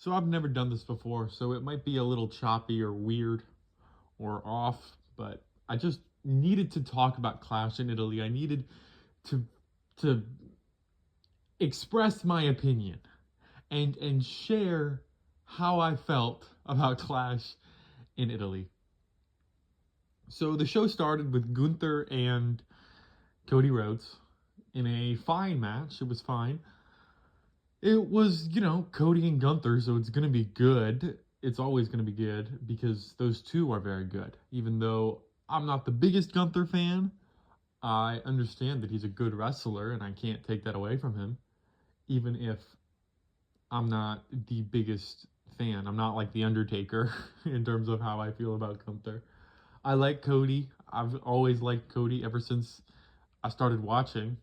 So I've never done this before, so it might be a little choppy or weird or off, but I just needed to talk about Clash in Italy. I needed to to express my opinion and share how I felt about Clash in Italy. So the show started with Gunther and Cody Rhodes in a fine match. It was fine. It was, Cody and Gunther, so it's going to be good. It's always going to be good because those two are very good. Even though I'm not the biggest Gunther fan, I understand that he's a good wrestler and I can't take that away from him, even if I'm not the biggest fan. I'm not like The Undertaker in terms of how I feel about Gunther. I like Cody. I've always liked Cody ever since I started watching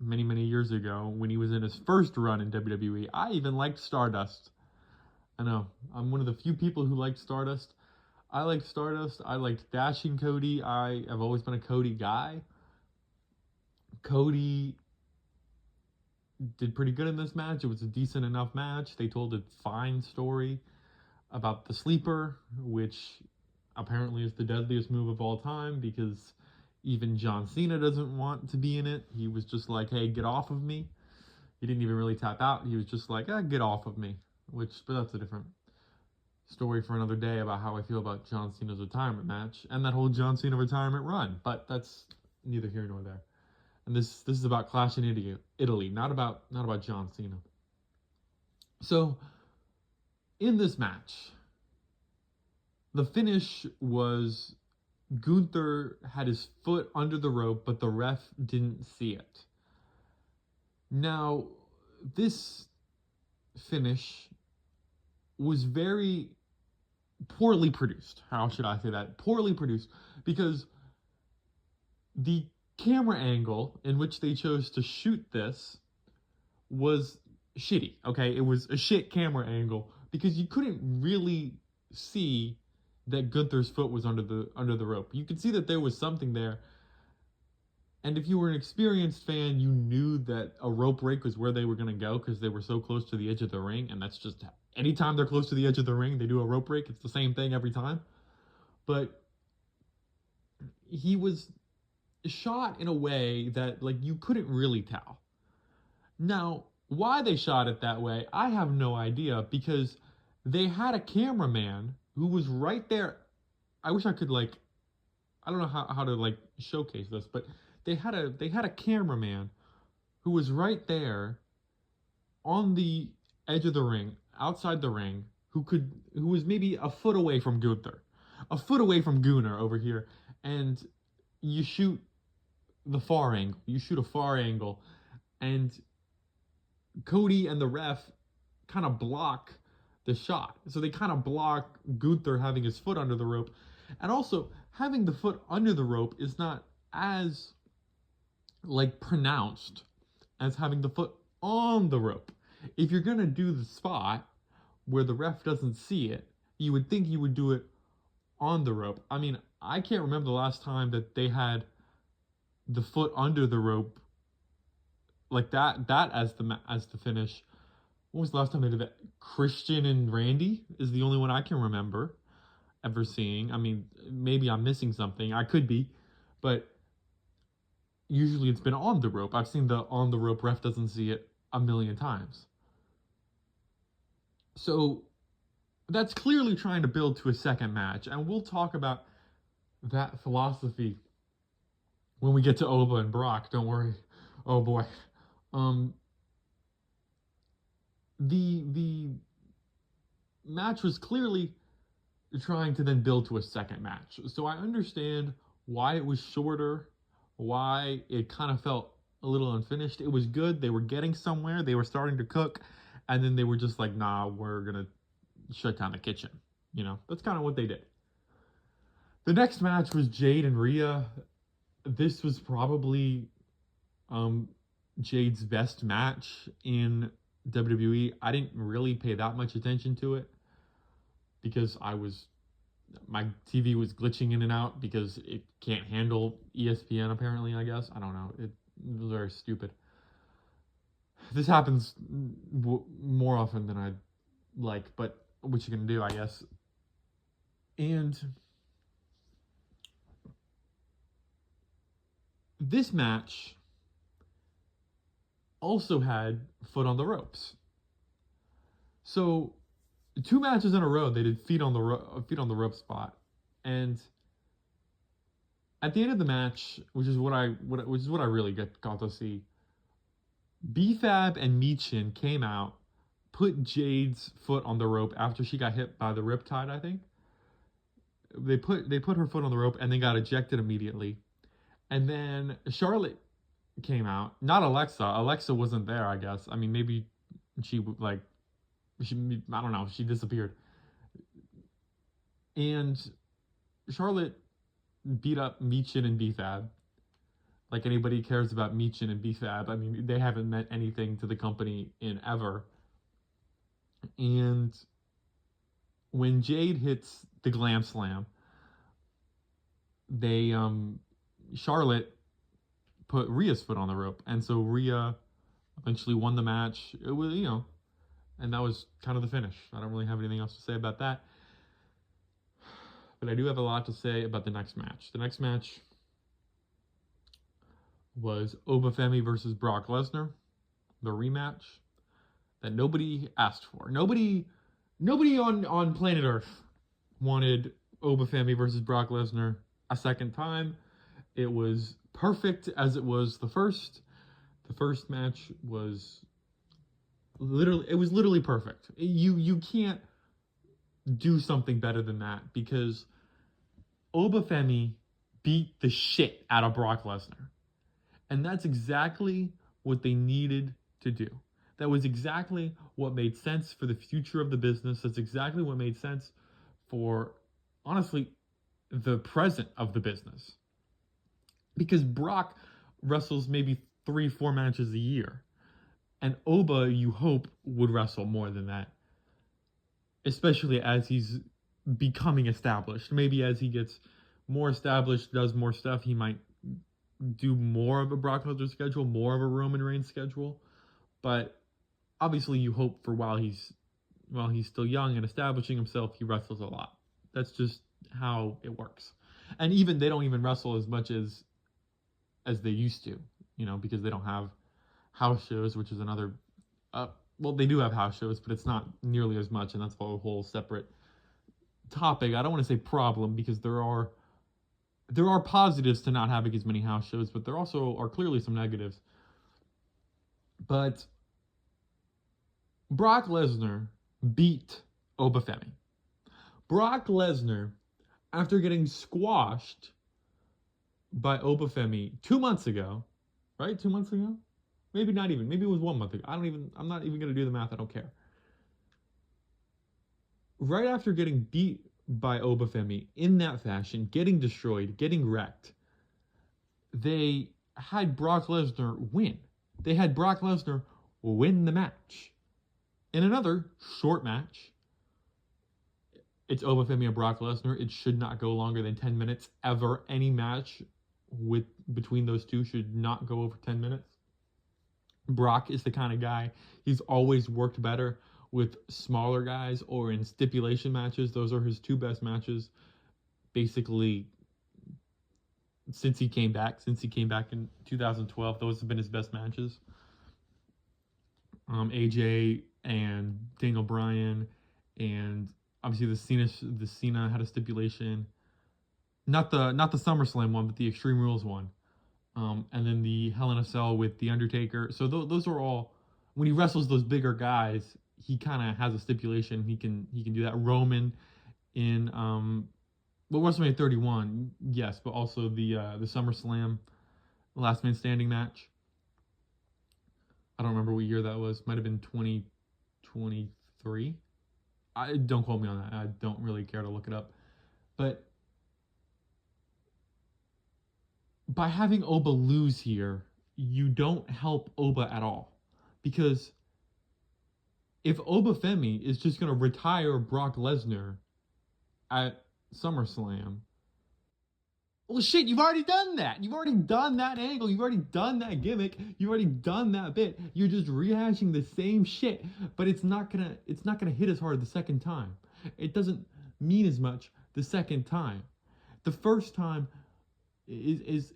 many, many years ago when he was in his first run in WWE. I even liked Stardust. I know, I'm one of the few people who liked Stardust. I liked Stardust. I liked Dashing Cody. I have always been a Cody guy. Cody did pretty good in this match. It was a decent enough match. They told a fine story about the sleeper, which apparently is the deadliest move of all time because even John Cena doesn't want to be in it. He was just like, hey, get off of me. He didn't even really tap out. He was just like, get off of me. But that's a different story for another day about how I feel about John Cena's retirement match and that whole John Cena retirement run. But that's neither here nor there. And this is about Clash in Italy, not about John Cena. So in this match, the finish was Gunther had his foot under the rope, but the ref didn't see it. Now, this finish was very poorly produced. How should I say that? Poorly produced because the camera angle in which they chose to shoot this was shitty. Okay, it was a shit camera angle because you couldn't really see that Gunther's foot was under the rope. You could see that there was something there. And if you were an experienced fan, you knew that a rope break was where they were going to go because they were so close to the edge of the ring. And that's just anytime they're close to the edge of the ring, they do a rope break. It's the same thing every time. But he was shot in a way that like you couldn't really tell. Now, why they shot it that way, I have no idea because they had a cameraman who was right there. I wish I could like I don't know how to like showcase this, but they had a cameraman who was right there on the edge of the ring, outside the ring, who was maybe a foot away from Gunther, a foot away from Gunnar over here, and you shoot the far angle. You shoot a far angle, and Cody and the ref kind of block the shot. So they kind of block Gunther having his foot under the rope. And also, having the foot under the rope is not as like pronounced as having the foot on the rope. If you're going to do the spot where the ref doesn't see it, you would think you would do it on the rope. I mean, I can't remember the last time that they had the foot under the rope like that as the finish. When was the last time they did that? Christian and Randy is the only one I can remember ever seeing. I mean, maybe I'm missing something. I could be, but usually it's been on the rope. I've seen the on the rope ref doesn't see it a million times. So that's clearly trying to build to a second match, and we'll talk about that philosophy when we get to Oba and Brock. Don't worry. Oh boy. Um, the match was clearly trying to then build to a second match. So I understand why it was shorter, why it kind of felt a little unfinished. It was good. They were getting somewhere. They were starting to cook, and then they were just like, "Nah, we're gonna shut down the kitchen." That's kind of what they did. The next match was Jade and Rhea. This was probably um, Jade's best match in WWE. I didn't really pay that much attention to it because my TV was glitching in and out because it can't handle ESPN apparently, I guess. I don't know. It was very stupid. This happens more often than I'd like, but what you gonna do, I guess. And this match also had foot on the ropes. So 2 matches in a row, they did feet on the rope spot, and at the end of the match, which is what I really got to see, BFAB and Michin came out, put Jade's foot on the rope after she got hit by the riptide. I think they put her foot on the rope and then got ejected immediately. And then Charlotte came out, not Alexa. Alexa wasn't there, I guess. I mean, maybe she like she I don't know. She disappeared, and Charlotte beat up Michin and BFAB. Like anybody cares about Michin and BFAB. I mean, they haven't meant anything to the company in ever. And when Jade hits the Glam Slam, they Charlotte put Rhea's foot on the rope, and so Rhea eventually won the match. It was and that was kind of the finish. I don't really have anything else to say about that, but I do have a lot to say about the next match. The next match was Obafemi versus Brock Lesnar, the rematch that nobody asked for. Nobody on planet Earth wanted Obafemi versus Brock Lesnar a second time. It was perfect as it was the first. The first match was literally perfect. You can't do something better than that because Obafemi beat the shit out of Brock Lesnar. And that's exactly what they needed to do. That was exactly what made sense for the future of the business. That's exactly what made sense for, honestly, the present of the business. Because Brock wrestles maybe 3-4 matches a year. And Oba, you hope, would wrestle more than that. Especially as he's becoming established. Maybe as he gets more established, does more stuff, he might do more of a Brock Lesnar schedule, more of a Roman Reigns schedule. But obviously you hope for while he's still young and establishing himself, he wrestles a lot. That's just how it works. And even they don't even wrestle as much as they used to, because they don't have house shows, which is another well, they do have house shows, but it's not nearly as much, and that's a whole separate topic. I don't want to say problem because there are positives to not having as many house shows, but there also are clearly some negatives. But Brock Lesnar beat Obafemi. Brock Lesnar, after getting squashed by Obafemi 2 months ago, right? 2 months ago? Maybe not even. Maybe it was 1 month ago. I'm not even going to do the math. I don't care. Right after getting beat by Obafemi in that fashion, getting destroyed, getting wrecked, they had Brock Lesnar win. They had Brock Lesnar win the match. In another short match, it's Obafemi and Brock Lesnar. It should not go longer than 10 minutes ever. Any match between those two should not go over 10 minutes. Brock is the kind of guy, he's always worked better with smaller guys or in stipulation matches. Those are his 2 best matches, basically, since he came back in 2012. Those have been his best matches. AJ and Daniel Bryan, and obviously the Cena had a stipulation, not the SummerSlam one, but the Extreme Rules one. And then the Hell in a Cell with The Undertaker. So those are all, when he wrestles those bigger guys, he kind of has a stipulation. He can do that. Roman in WrestleMania 31, yes, but also the SummerSlam Last Man Standing match. I don't remember what year that was. Might have been 2023. Don't quote me on that. I don't really care to look it up. But by having Oba lose here, you don't help Oba at all. Because if Obafemi is just going to retire Brock Lesnar at SummerSlam, Well, shit, you've already done that. You've already done that angle. You've already done that gimmick. You've already done that bit. You're just rehashing the same shit, but it's not gonna hit as hard the second time. It doesn't mean as much the second time. The first time is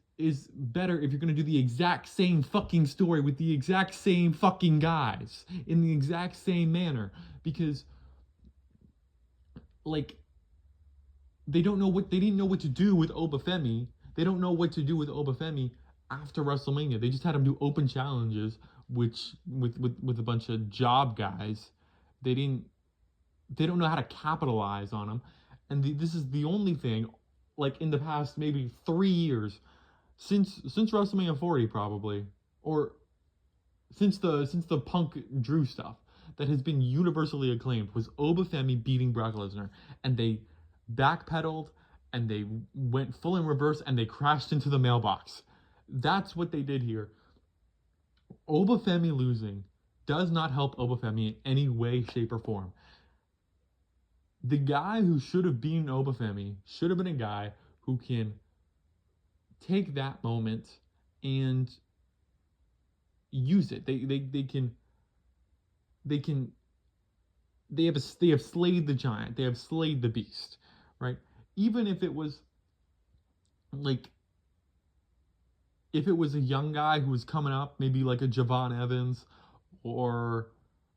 better if you're gonna do the exact same fucking story with the exact same fucking guys in the exact same manner, because like they didn't know what to do with Obafemi. They don't know what to do with Obafemi after WrestleMania. They just had him do open challenges, which with a bunch of job guys. They don't know how to capitalize on him, and this is the only thing, like in the past maybe 3 years, since WrestleMania 40 probably, or since the Punk Drew stuff, that has been universally acclaimed was Obafemi beating Brock Lesnar, and they backpedaled and they went full in reverse and they crashed into the mailbox. That's what they did here. Obafemi losing does not help Obafemi in any way, shape, or form. The guy who should have beaten Obafemi should have been a guy who can take that moment and use it. They have slayed the giant. They have slayed the beast, right? Even if it was like, if it was a young guy who was coming up, maybe like a Javon Evans or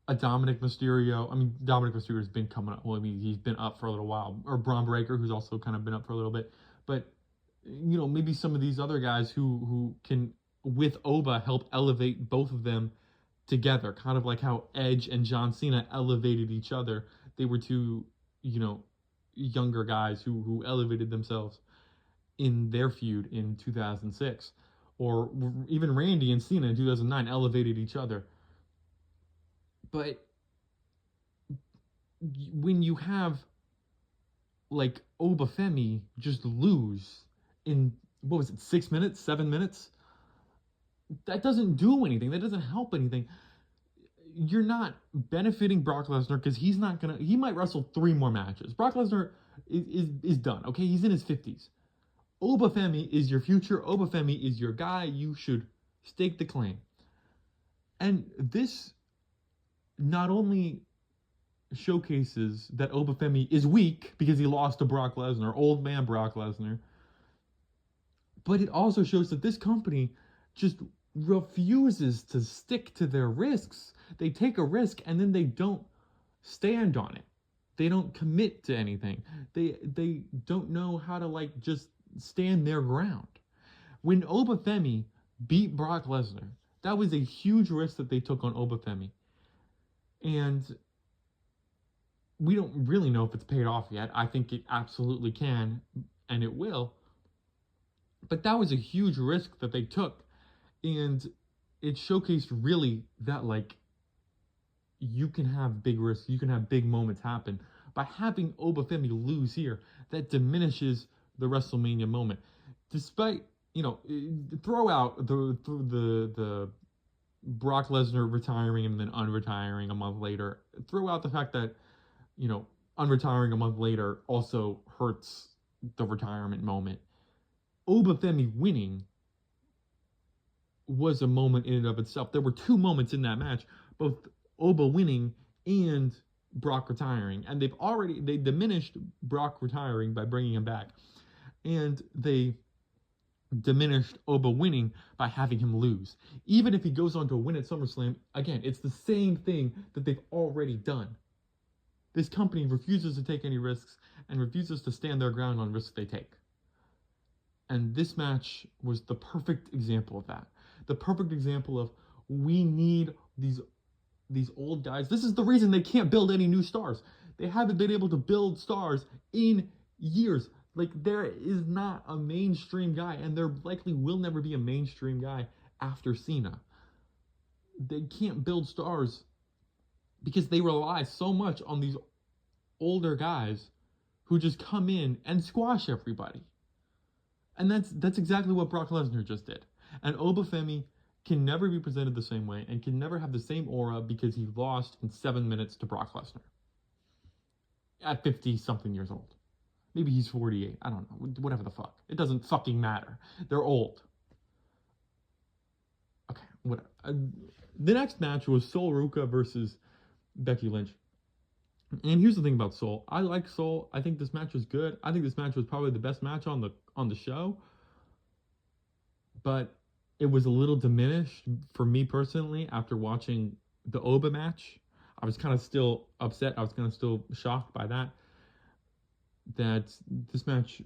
a Dominic Mysterio. I mean, Dominic Mysterio's been coming up. Well, I mean, he's been up for a little while. Or Braun Breaker, who's also kind of been up for a little bit. But, you know, maybe some of these other guys who can, with Oba, help elevate both of them together. Kind of like how Edge and John Cena elevated each other. They were two, you know, younger guys who elevated themselves in their feud in 2006. Or even Randy and Cena in 2009 elevated each other. But when you have like Obafemi just lose in, what was it, 6 minutes, 7 minutes, that doesn't do anything. That doesn't help anything. You're not benefiting Brock Lesnar, because he might wrestle 3 more matches. Brock Lesnar is done. Okay, he's in his 50s. Obafemi is your future. Obafemi is your guy. You should stake the claim. And this not only showcases that Obafemi is weak because he lost to Brock Lesnar, old man Brock Lesnar, but it also shows that this company just refuses to stick to their risks. They take a risk and then they don't stand on it. They don't commit to anything. They don't know how to like just stand their ground. When Obafemi beat Brock Lesnar, that was a huge risk that they took on Obafemi. And we don't really know if it's paid off yet. I think it absolutely can, and it will. But that was a huge risk that they took. And it showcased really that, like, you can have big risks, you can have big moments happen. By having Obafemi lose here, that diminishes the WrestleMania moment. Despite, you know, throw out the Brock Lesnar retiring and then unretiring a month later. Throw out the fact that, you know, unretiring a month later also hurts the retirement moment. Obafemi winning was a moment in and of itself. There were 2 moments in that match, both Oba winning and Brock retiring. And they diminished Brock retiring by bringing him back. And they diminished Oba winning by having him lose. Even if he goes on to win at SummerSlam, again, it's the same thing that they've already done. This company refuses to take any risks and refuses to stand their ground on risks they take. And this match was the perfect example of that. The perfect example of, we need these old guys. This is the reason they can't build any new stars. They haven't been able to build stars in years. Like, there is not a mainstream guy, and there likely will never be a mainstream guy after Cena. They can't build stars because they rely so much on these older guys who just come in and squash everybody. And that's exactly what Brock Lesnar just did. And Obafemi can never be presented the same way and can never have the same aura because he lost in 7 minutes to Brock Lesnar at 50-something years old. Maybe he's 48. I don't know. Whatever the fuck. It doesn't fucking matter. They're old. Okay, what? The next match was Sol Ruca versus Becky Lynch. And here's the thing about Sol. I like Sol. I think this match was good. I think this match was probably the best match on the show. But it was a little diminished for me personally after watching the Oba match. I was kind of still upset. I was kind of still shocked by that. That this match,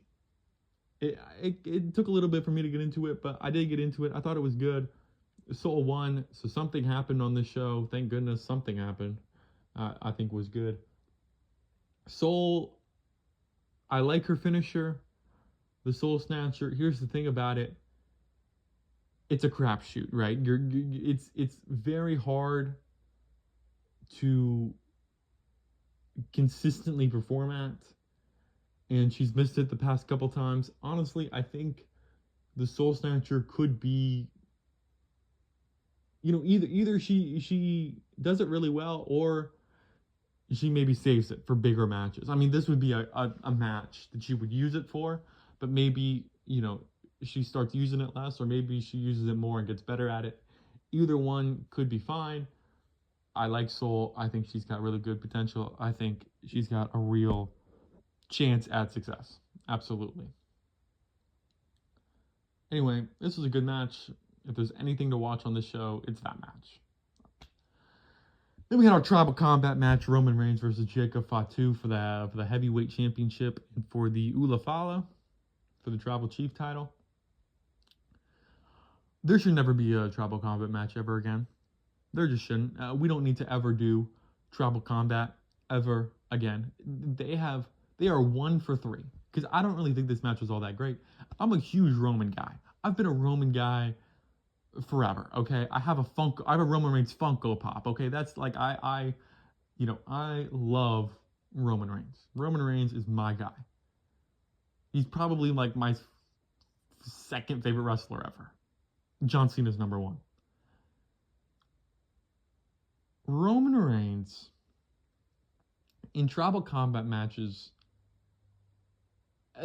it took a little bit for me to get into it, but I did get into it. I thought it was good. Sol won, so something happened on this show. Thank goodness something happened. I think was good. Sol, I like her finisher, the Soul Snatcher. Here's the thing about it. It's a crapshoot, right? It's very hard to consistently perform at, and she's missed it the past couple times. Honestly, I think the Soul Snatcher could be, either she does it really well, or she maybe saves it for bigger matches. I mean, this would be a match that she would use it for, but maybe, she starts using it less, or maybe she uses it more and gets better at it. Either one could be fine. I like Sol. I think she's got really good potential. I think she's got a real chance at success. Absolutely. Anyway, this was a good match. If there's anything to watch on this show, it's that match. Then we had our Tribal Combat match, Roman Reigns versus Jacob Fatu for the Heavyweight Championship and for the Ula Fala for the Tribal Chief title. There should never be a Tribal Combat match ever again. There just shouldn't. We don't need to ever do Tribal Combat ever again. They are 1 for 3, because I don't really think this match was all that great. I'm a huge Roman guy. I've been a Roman guy forever, okay? I have a Roman Reigns Funko Pop, okay? That's like, I love Roman Reigns. Roman Reigns is my guy. He's probably like my second favorite wrestler ever. John Cena's number 1. Roman Reigns in Tribal Combat matches,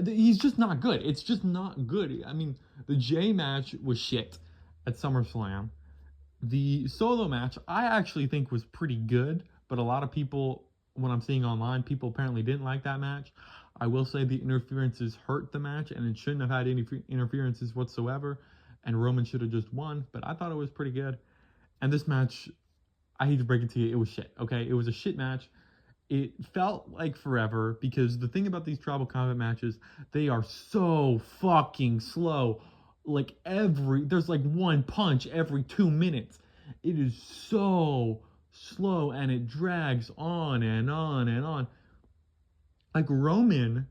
he's just not good. It's just not good. I mean, the Jay match was shit at SummerSlam. The solo match, I actually think was pretty good, but a lot of people, what I'm seeing online, people apparently didn't like that match. I will say the interferences hurt the match, and it shouldn't have had any interferences whatsoever, and Roman should have just won, but I thought it was pretty good. And this match, I hate to break it to you, it was shit, okay? It was a shit match. It felt like forever, because the thing about these Tribal Combat matches, they are so fucking slow. Like there's like one punch every 2 minutes. It is so slow, and it drags on and on and on. Like, Roman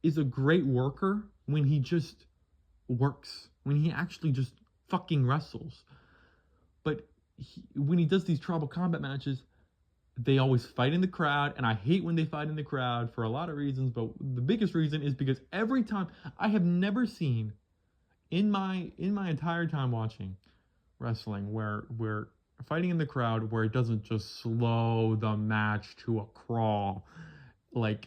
is a great worker when he just works, when he actually just fucking wrestles. But when he does these Tribal Combat matches, they always fight in the crowd, and I hate when they fight in the crowd for a lot of reasons, but the biggest reason is because every time, I have never seen in my entire time watching wrestling where fighting in the crowd where it doesn't just slow the match to a crawl. Like,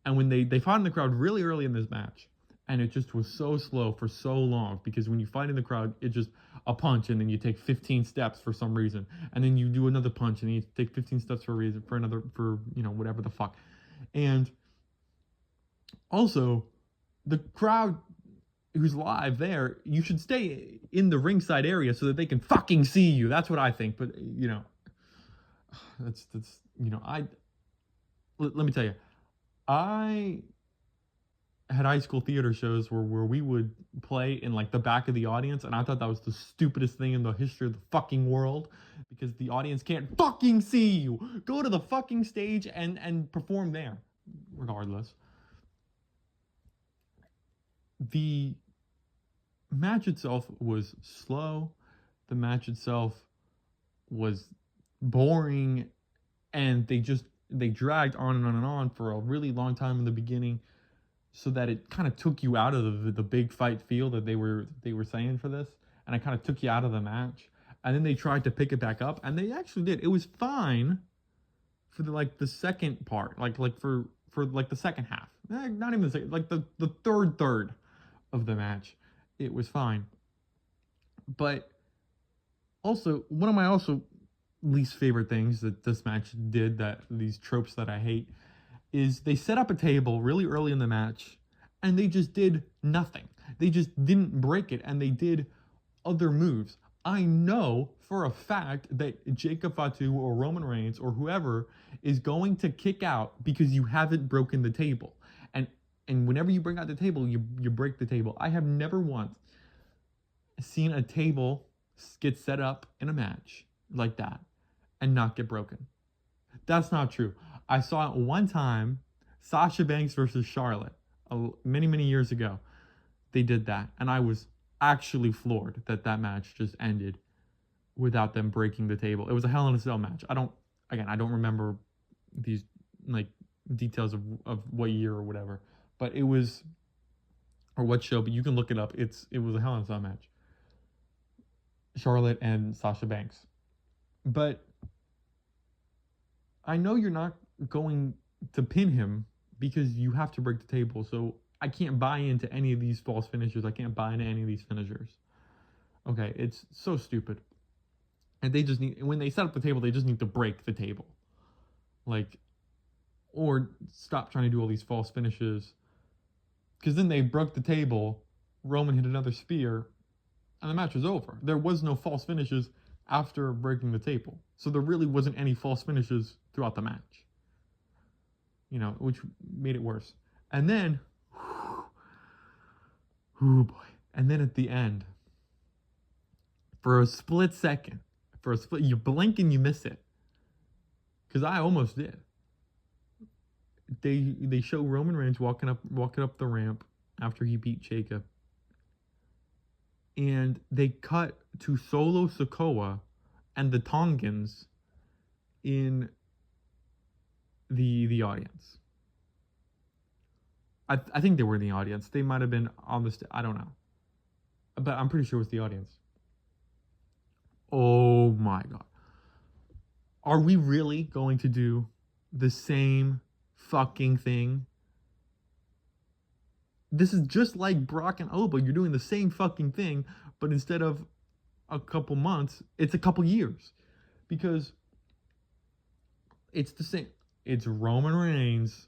and when they fought in the crowd really early in this match, and it just was so slow for so long, because when you fight in the crowd, it's just a punch, and then you take 15 steps for some reason, and then you do another punch, and you take 15 steps for whatever the fuck. And also, the crowd who's live there, you should stay in the ringside area so that they can fucking see you. That's what I think. But that's let me tell you, I had high school theater shows where we would play in like the back of the audience, and I thought that was the stupidest thing in the history of the fucking world, because the audience can't fucking see you. Go to the fucking stage and perform there. Regardless, the match itself was slow. The match itself was boring, and they dragged on and on and on for a really long time in the beginning, so that it kind of took you out of the big fight feel that they were saying for this, and it kind of took you out of the match. And then they tried to pick it back up, and they actually did. It was fine for the second part, like for the second half. not even the second, like the third of the match, it was fine. But also, one of my also least favorite things that this match did, that these tropes that I hate, is they set up a table really early in the match and they just did nothing. They just didn't break it and they did other moves. I know for a fact that Jacob Fatu or Roman Reigns or whoever is going to kick out because you haven't broken the table. And whenever you bring out the table, you break the table. I have never once seen a table get set up in a match like that and not get broken. That's not true. I saw it one time, Sasha Banks versus Charlotte, many years ago. They did that, and I was actually floored that match just ended without them breaking the table. It was a Hell in a Cell match. I don't remember these like details of what year or whatever, but it was, or what show, but you can look it up. It was a Hell in a Cell match. Charlotte and Sasha Banks. But I know you're not going to pin him because you have to break the table. So I can't buy into any of these false finishers. I can't buy into any of these finishers. Okay, it's so stupid. And they just need, when they set up the table, they just need to break the table. Like, or stop trying to do all these false finishes. Because then they broke the table, Roman hit another spear, and the match was over. There was no false finishes after breaking the table. So there really wasn't any false finishes throughout the match. You know, which made it worse. And then, oh boy. And then at the end, for a split second, you blink and you miss it. Because I almost did. They show Roman Reigns walking up the ramp after he beat Jacob. And they cut to Solo Sikoa and the Tongans in the audience. I think they were in the audience. They might have been on the I don't know. But I'm pretty sure it was the audience. Oh my God. Are we really going to do the same fucking thing? This is just like Brock and Oba. You're doing the same fucking thing, but instead of a couple months, it's a couple years. Because it's the same. It's Roman Reigns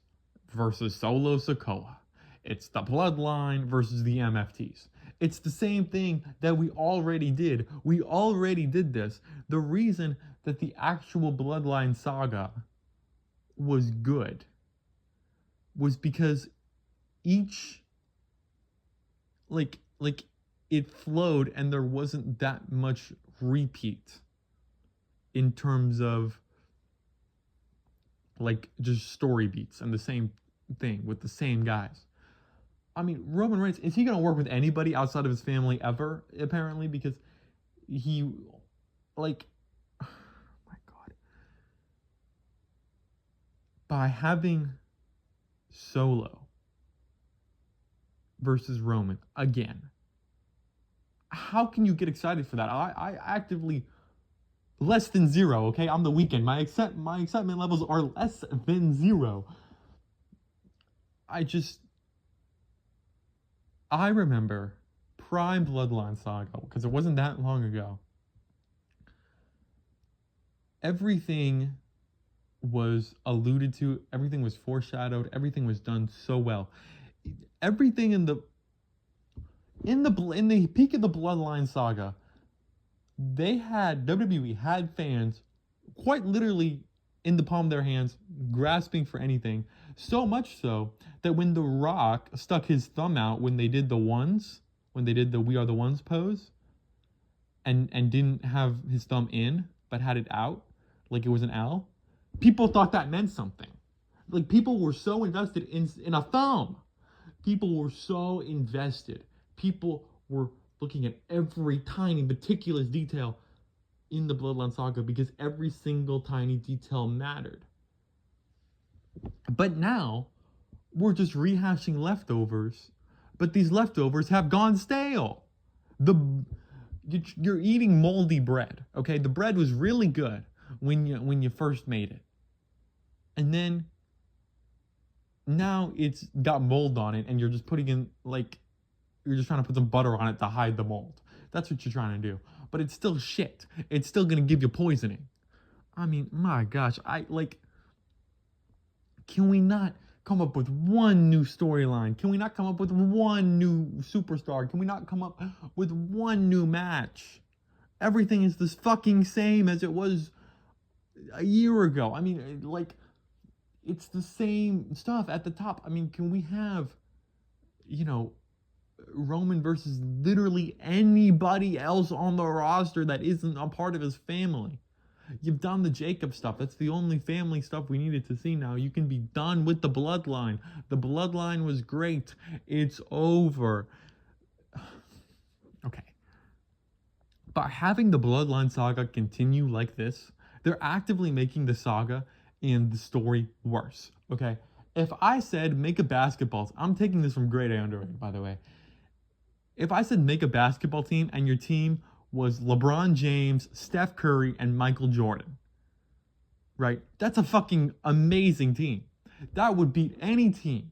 versus Solo Sikoa. It's the Bloodline versus the MFTs. It's the same thing that we already did. We already did this. The reason that the actual Bloodline saga was good was because each, like it flowed and there wasn't that much repeat in terms of like just story beats and the same thing with the same guys. I mean, Roman Reigns, is he going to work with anybody outside of his family ever, apparently? Because he, like, oh my God. By having Solo versus Roman again, how can you get excited for that? I actively, less than zero, okay? I'm the Weeknd. My excitement levels are less than zero. I remember Prime Bloodline Saga, because it wasn't that long ago. Everything was alluded to, everything was foreshadowed, everything was done so well. Everything in the peak of the Bloodline Saga, WWE had fans quite literally in the palm of their hands, grasping for anything. So much so that when The Rock stuck his thumb out when they did the ones, when they did the We Are the Ones pose, and didn't have his thumb in, but had it out, like it was an L, people thought that meant something. Like, people were so invested in a thumb. People were so invested. People were looking at every tiny, meticulous detail in the Bloodline Saga because every single tiny detail mattered. But now, we're just rehashing leftovers, but these leftovers have gone stale. You're eating moldy bread, okay? The bread was really good when you first made it. And then now it's got mold on it, and you're just putting in, like, you're just trying to put some butter on it to hide the mold. That's what you're trying to do. But it's still shit. It's still gonna give you poisoning. I mean, my gosh, can we not come up with one new storyline? Can we not come up with one new superstar? Can we not come up with one new match? Everything is this fucking same as it was a year ago. I mean, like, it's the same stuff at the top. I mean, can we have, you know, Roman versus literally anybody else on the roster that isn't a part of his family? You've done the Jacob stuff. That's the only family stuff we needed to see now. You can be done with the bloodline. The bloodline was great. It's over. Okay. By having the bloodline saga continue like this, they're actively making the saga and the story worse. Okay. If I said make a basketball, I'm taking this from Grade A Underrated, by the way. If I said make a basketball team and your team was LeBron James, Steph Curry, and Michael Jordan, right? That's a fucking amazing team. That would beat any team.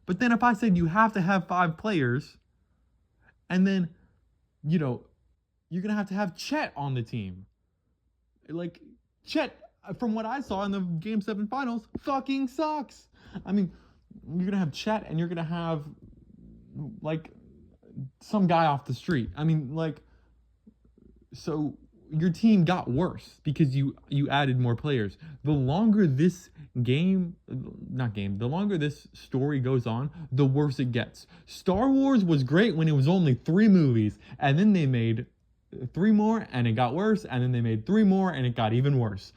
But then if I said you have to have 5 players, and then, you know, you're going to have Chet on the team. Like, Chet, from what I saw in the Game 7 finals, fucking sucks. I mean, you're going to have Chet, and you're going to have, like, some guy off the street. I mean, like, so your team got worse because you added more players. The longer this the longer this story goes on, the worse it gets. Star Wars was great when it was only 3 movies, and then they made 3 more and it got worse, and then they made 3 more and it got even worse.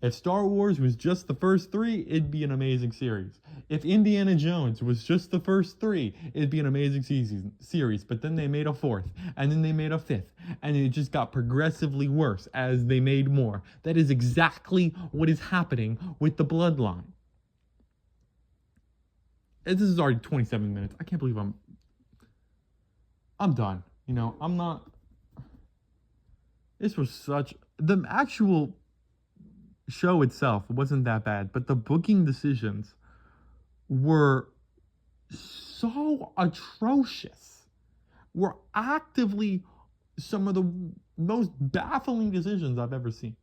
If Star Wars was just the first 3, it'd be an amazing series. If Indiana Jones was just the first 3, it'd be an amazing series. But then they made a 4th, and then they made a 5th, and it just got progressively worse as they made more. That is exactly what is happening with the Bloodline. This is already 27 minutes. I can't believe I'm done. You know, I'm not. This was such the actual show itself wasn't that bad, but the booking decisions were so atrocious. Were actively some of the most baffling decisions I've ever seen.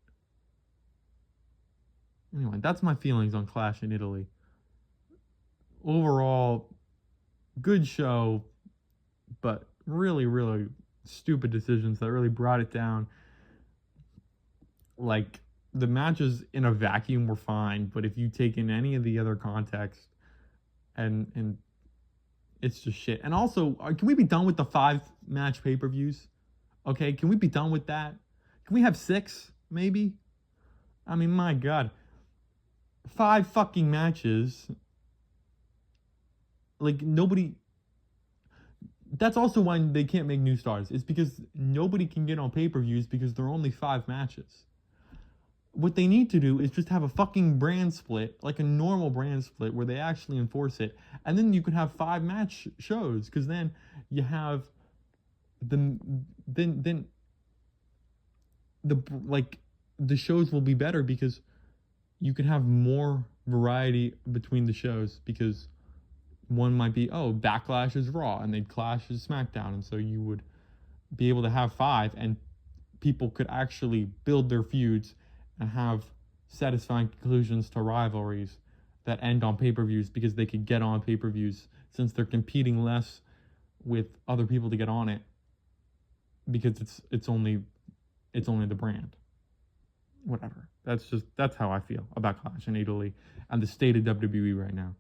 Anyway, that's my feelings on Clash in Italy. Overall, good show, but really, really stupid decisions that really brought it down. Like, the matches in a vacuum were fine, but if you take in any of the other context, and it's just shit. And also, can we be done with the 5-match pay-per-views? Okay, can we be done with that? Can we have 6, maybe? I mean, my God. 5 fucking matches. Like, nobody. That's also why they can't make new stars. It's because nobody can get on pay-per-views because there are only 5 matches. What they need to do is just have a fucking brand split, like a normal brand split, where they actually enforce it, and then you could have 5 match shows, because then you have the shows will be better because you can have more variety between the shows, because one might be, oh, Backlash is Raw, and then Clash is SmackDown, and so you would be able to have 5, and people could actually build their feuds and have satisfying conclusions to rivalries that end on pay-per-views, because they could get on pay-per-views since they're competing less with other people to get on it, because it's only the brand. Whatever. That's how I feel about Clash in Italy and the state of WWE right now.